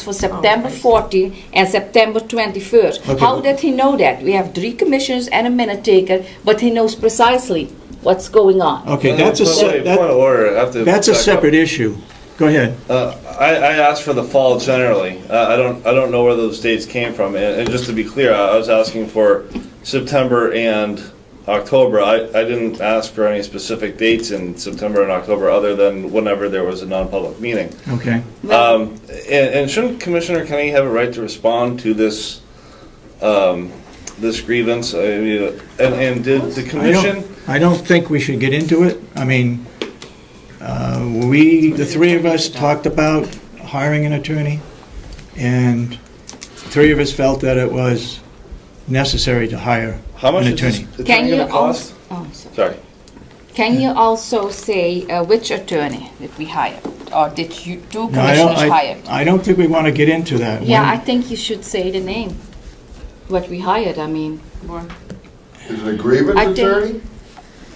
for September 14 and September 21st. Okay. How did he know that? We have 3 commissioners and a minute taker, but he knows precisely what's going on. Okay, that's a Point of order. I have to that's a back up. separate issue. Go ahead. I asked for the fall generally. I don't know where those dates came from. And just to be clear, I was asking for September and October. I didn't ask for any specific dates in September and October other than whenever there was a non-public meeting. Okay. And shouldn't Commissioner Kenny have a right to respond to this this grievance? I mean, and did the commission? I don't think we should get into it. I mean, the 3 of us talked about hiring an attorney, and the 3 of us felt that it was necessary to hire How much an is attorney. this Can attorney you going to cost? Sorry. Can you also say which attorney did we hire? Or did you 2 No, commissioners hired? I don't think we want to get into that. Yeah, When- I think you should say the name. What we hired, I mean. Is it a grievance I think- attorney?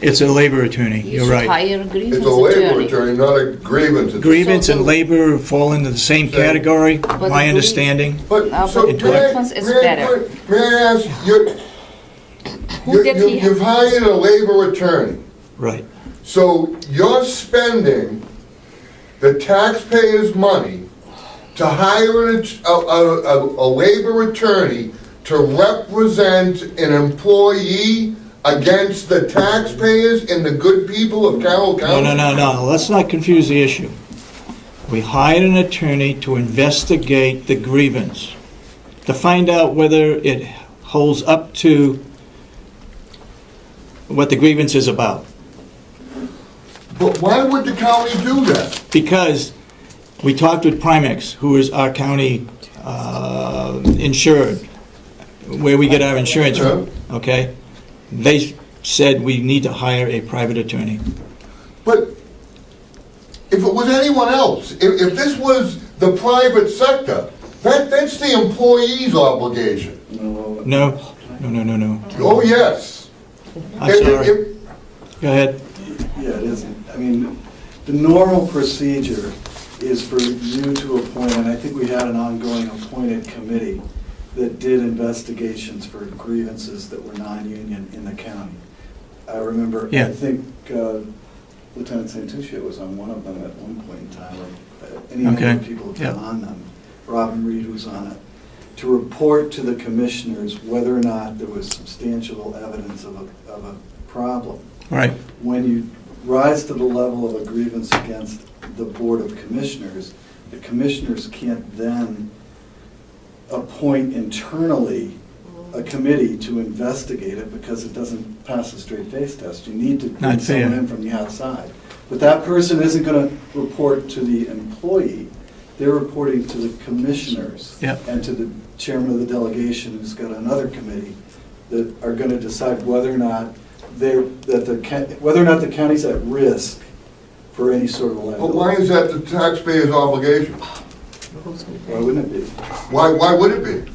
It's a labor attorney, You you're should right. hire a grievance It's a labor attorney. attorney, not a grievance attorney. Grievance and labor fall into the same category, But my the understanding. But, No, so, but may I- grievance is may I- better. May I ask, Who did he you've hired a labor attorney, Right. so you're spending the taxpayers' money to hire a labor attorney to represent an employee against the taxpayers and the good people of Carroll County? No, let's not confuse the issue. We hired an attorney to investigate the grievance, to find out whether it holds up to what the grievance is about. But why would the county do that? Because we talked with Primex, who is our county insured, where we get our insurance from, okay? They said we need to hire a private attorney. But if it was anyone else, if this was the private sector, that's the employee's obligation. No. Oh, yes. I'm If- sorry. if- Go ahead. Yeah, it isn't. I mean, the normal procedure is for you to appoint, and I think we had an ongoing appointed committee that did investigations for grievances that were non-union in the county. I remember, Yeah. I think Lieutenant Santucci was on one of them at one point in time, or any Okay. other people have been Yeah. on them. Robin Reed was on it, to report to the commissioners whether or not there was substantial evidence of a problem. Right. When you rise to the level of a grievance against the Board of Commissioners, the commissioners can't then appoint internally a committee to investigate it because it doesn't pass a straight face test. You need to bring Not fair. someone in from the outside. But that person isn't going to report to the employee. They're reporting to the commissioners Yep. and to the chairman of the delegation, who's got another committee, that are going to decide whether or not whether or not the county's at risk for any sort of But liability. why is that the taxpayer's obligation? Why wouldn't it be? Why would it be?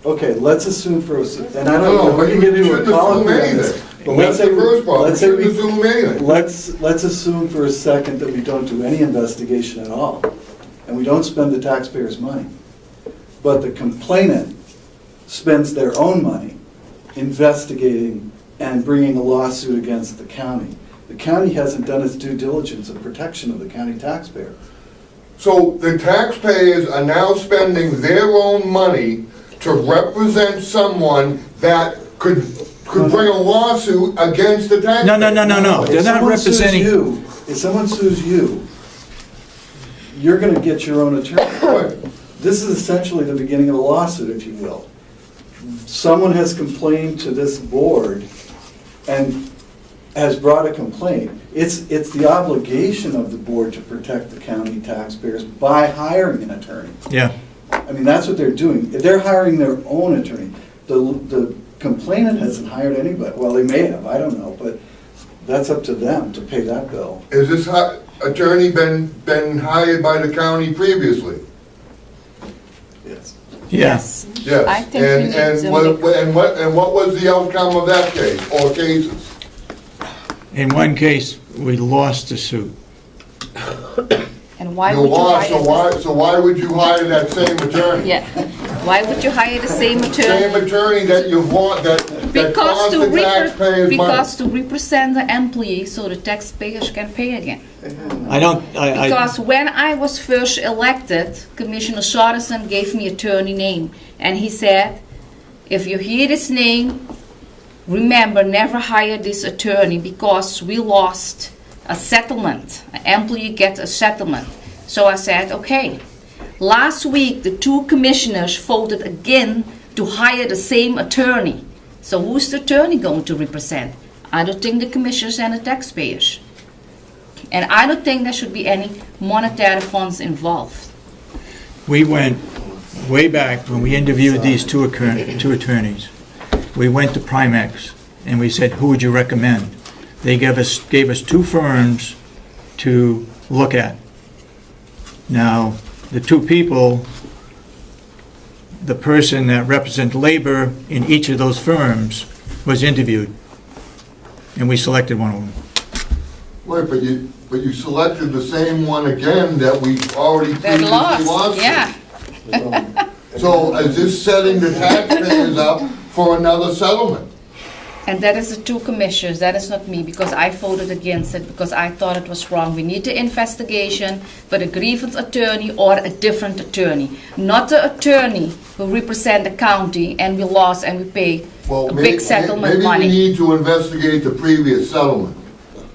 Okay, let's assume for a second, and I No, don't know, but we you can get into shouldn't a colloquy assume on this. anything. But That's the first part. let's You say shouldn't assume anything. let's assume for a second that we don't do any investigation at all, and we don't spend the taxpayers' money. But the complainant spends their own money investigating and bringing a lawsuit against the county. The county hasn't done its due diligence of protection of the county taxpayer. So the taxpayers are now spending their own money to represent someone that could bring a lawsuit against the taxpayer. No. They're If not someone sues representing. you, if someone sues you, you're gonna get your own attorney. Right. This is essentially the beginning of a lawsuit, if you will. Someone has complained to this board and has brought a complaint. It's the obligation of the board to protect the county taxpayers by hiring an attorney. Yeah. I mean, that's what they're doing. They're hiring their own attorney. The complainant hasn't hired anybody. Well, they may have, I don't know, but that's up to them to pay that bill. Has this attorney been hired by the county previously? Yes. Yes. Yes. I think we need And what was the outcome of that case, or cases? In one case, we lost the suit. And why You would you lost, hire? so why would you hire that same attorney? Yeah, why would you hire the same Same attorney? attorney that you want, that Because costs the taxpayers money. because to represent the employee so the taxpayers can pay again. Because when I was first elected, Commissioner Sorensen gave me attorney name, and he said, if you hear this name, remember, never hire this attorney because we lost a settlement. An employee gets a settlement. So I said, okay. Last week, the two commissioners voted again to hire the same attorney. So who's the attorney going to represent? I don't think the commissioners and the taxpayers. And I don't think there should be any monetary funds involved. We went way back when we interviewed these two attorneys. We went to Primex and we said, who would you recommend? They gave us two firms to look at. Now, the two people, the person that represents labor in each of those firms was interviewed, and we selected one of them. Wait, but you selected the same one again that we already That previously lost, lost. yeah. So is this setting the taxpayers up for another settlement? And that is the two commissioners, that is not me, because I voted against it, because I thought it was wrong. We need the investigation, but a grievance attorney or a different attorney. Not the attorney who represent the county and we lost and we pay Well, a big settlement money. Maybe we need to investigate the previous settlement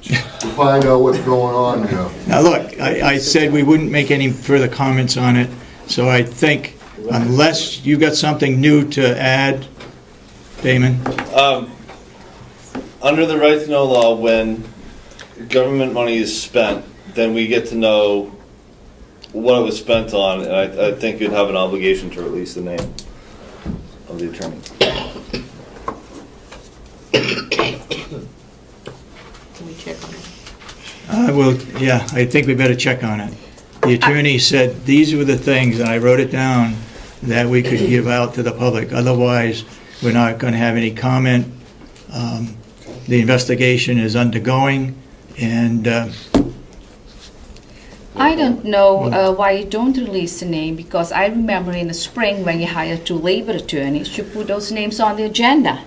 to find out what's going on here. Now, look, I said we wouldn't make any further comments on it, so I think unless you got something new to add, Damon? Under the right to know law, when government money is spent, then we get to know what it was spent on, and I think you'd have an obligation to release the name of the attorney. Can we check on it? Well, yeah, I think we better check on it. The attorney said these were the things, and I wrote it down, that we could give out to the public. Otherwise, we're not going to have any comment. The investigation is undergoing, and I don't know why you don't release the name, because I remember in the spring when you hired two labor attorneys, you put those names on the agenda.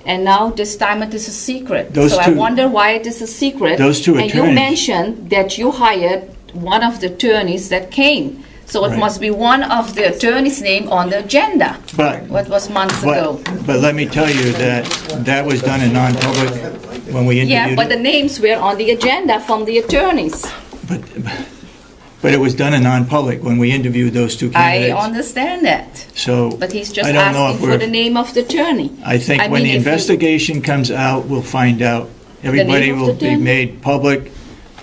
And now this time it is a secret. I wonder why it is a secret. Those two and attorneys. you mentioned that you hired one of the attorneys that came. So it Right. must be one of the attorneys' name on the agenda. But- What was months ago. but let me tell you that that was done in non-public when we Yeah, interviewed but the it. names were on the agenda from the attorneys. But it was done in non-public when we interviewed those two I candidates. understand that. So But he's just I don't know if asking for the name of the attorney. I think when the if you- investigation comes out, we'll find out. Everybody of will the be attorney? made public,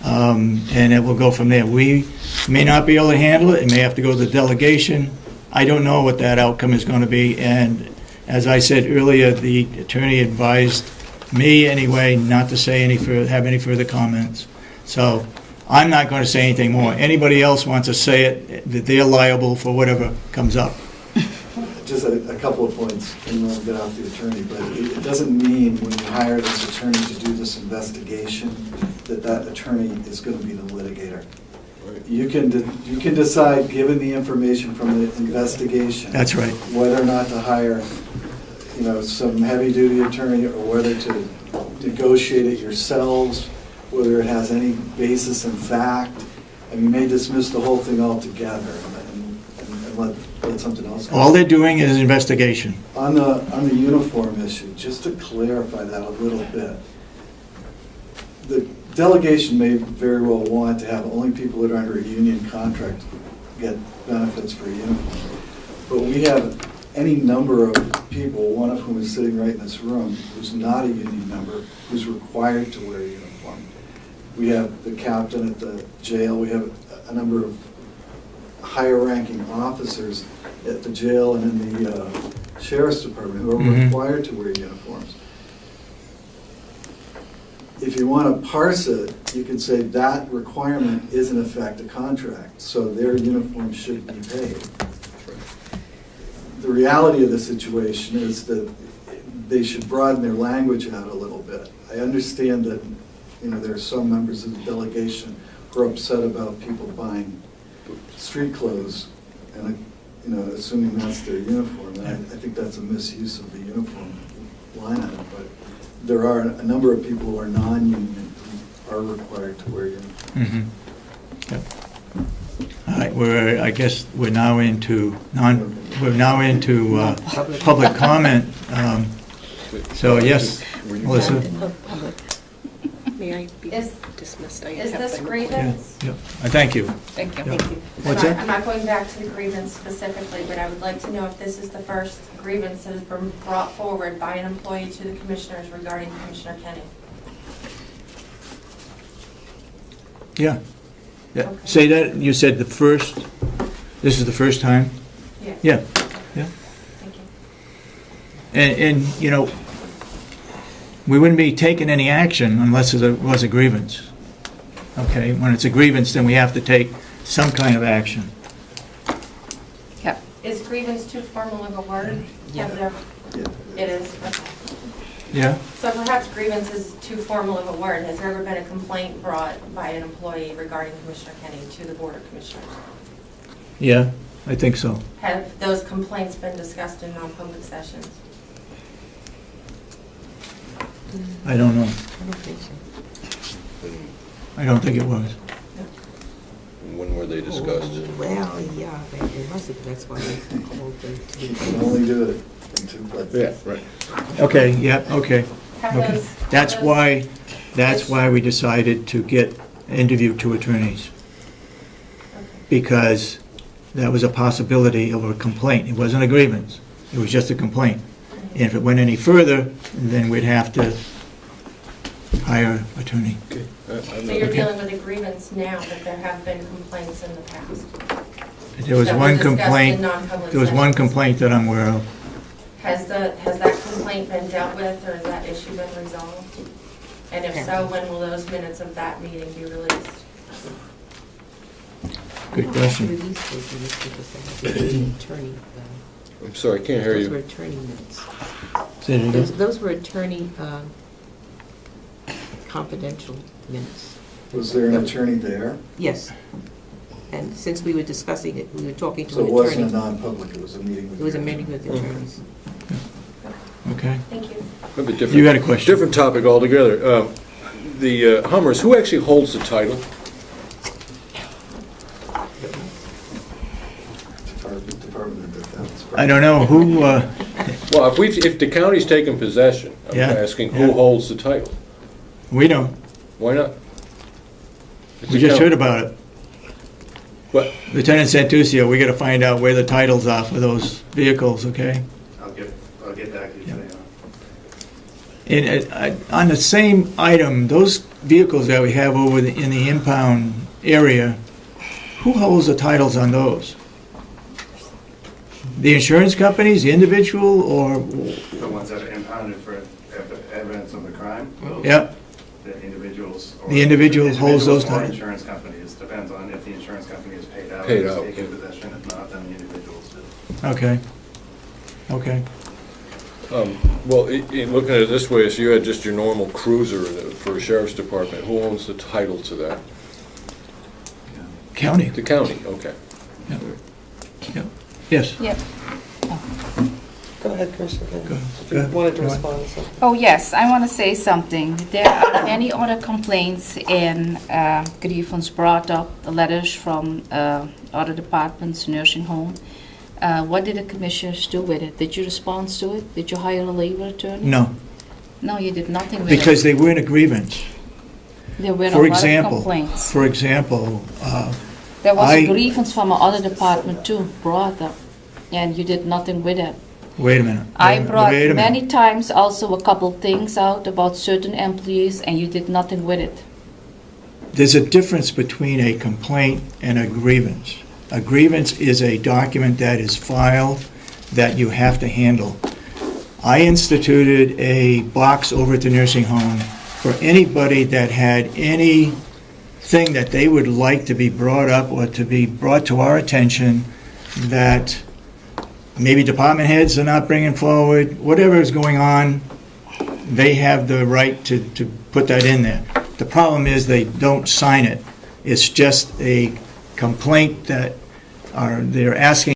and it will go from there. We may not be able to handle it. It may have to go to the delegation. I don't know what that outcome is going to be. And as I said earlier, the attorney advised me anyway not to say have any further comments. So I'm not going to say anything more. Anybody else wants to say it, that they're liable for whatever comes up. Just a couple of points, and then we'll get off the attorney, but it doesn't mean when you hire this attorney to do this investigation, that attorney is going to be the litigator. You can decide, given the information from the investigation. That's right. Whether or not to hire, some heavy-duty attorney, or whether to negotiate it yourselves, whether it has any basis in fact, and you may dismiss the whole thing altogether and let something else go. All they're doing is investigation. On the uniform issue, just to clarify that a little bit, the delegation may very well want to have only people that are under a union contract get benefits for a uniform. But we have any number of people, one of whom is sitting right in this room, who's not a union member, who's required to wear a uniform. We have the captain at the jail, we have a number of higher ranking officers at the jail and in the sheriff's department who are required to wear uniforms. If you want to parse it, you can say that requirement is in effect a contract, so their uniform should be paid. The reality of the situation is that they should broaden their language out a little bit. I understand that there are some members of the delegation who are upset about people buying street clothes, and, assuming that's their uniform, and I think that's a misuse of the uniform line item, but there are a number of people who are non-union who are required to wear uniforms. Mhm. Yep. All right, we're now into public comment. So yes, Melissa. May I be Is- dismissed? Is this Yeah, grievance? yeah. Thank you. Thank you. Yeah. Thank you. What's I'm that? not going back to the grievance specifically, but I would like to know if this is the first grievance that has been brought forward by an employee to the commissioners regarding Commissioner Kenny. Yeah. Yeah. Okay. Say that, you said this is the first time? Yes. Yeah, yeah. Thank you. And we wouldn't be taking any action unless it was a grievance. Okay, when it's a grievance, then we have to take some kind of action. Yeah. Is grievance too formal of a word? Yeah. It is, okay. Yeah? So perhaps grievance is too formal of a word. Has there ever been a complaint brought by an employee regarding Commissioner Kenny to the Board of Commissioners? Yeah, I think so. Have those complaints been discussed in non-public sessions? I don't know. I don't think so. I don't think it was. When were they discussed? Oh, well, yeah, they must have, that's why they called them You to. can only do it in two places. right. Okay, yeah, okay. Have Okay. those- That's have those- why we decided to interview two attorneys, Okay. because that was a possibility of a complaint. It wasn't a grievance. It was just a complaint. And if it went any further, then we'd have to hire an attorney. Okay. So you're dealing with a grievance now, but there have been complaints in the past? There was that were one discussed in complaint, non-public there was one sessions? complaint that I'm aware of. Has that complaint been dealt with, or has that issue been resolved? And if so, when will those minutes of that meeting be released? Good question. Release those minutes because they had the attorney. I'm sorry, I can't hear Those were you. attorney minutes. Say it again. Those were attorney confidential minutes. Was there an attorney there? Yes. And since we were discussing it, we were talking to So an it attorney. wasn't a non-public, it was a meeting with It was a the meeting with the attorneys. Okay. Thank you. A bit different. You had a question. Different topic altogether. The Hummers, who actually holds the title? Department of Defense. I don't know, who, Well, if the county's taken possession, I'm Yeah, asking yeah. who holds the title? we don't, Why not? It's we the just county. heard about it. What? Lieutenant Santuccio, we gotta find out where the titles are for those vehicles, okay? I'll get back to you today. And on the same item, those vehicles that we have over in the impound area, who holds the titles on those? The insurance companies, the individual, or, The ones that are impounded for evidence of the crime, yeah, the individuals. or- The individuals holds those individuals or titles. insurance companies, depends on if the insurance company is paid out. Paid or is out, taken yeah. possession, if not, then the individuals do. okay, okay. Well, looking at it this way, so you had just your normal cruiser for a sheriff's department. Who owns the title to that? County, The county, okay. yeah, yeah, yes. Yep. Go ahead, Commissioner. Go If you ahead. wanted to Go ahead. respond to something. Oh, yes, I want to say something. There are many other complaints in grievance brought up, the letters from other departments, nursing home. What did the commissioners do with it? Did you respond to it? Did you hire a labor attorney? No, No, you did nothing with because it. they weren't a grievance. There were a For lot of example, complaints. for example, There was I- a grievance from another department too, brought up, and you did nothing with it. wait a minute. I brought Wait a minute. many times also a couple things out about certain employees, and you did nothing with it. There's a difference between a complaint and a grievance. A grievance is a document that is filed that you have to handle. I instituted a box over at the nursing home for anybody that had anything that they would like to be brought up or to be brought to our attention that maybe department heads are not bringing forward, whatever is going on, they have the right to put that in there. The problem is they don't sign it. It's just a complaint that they're asking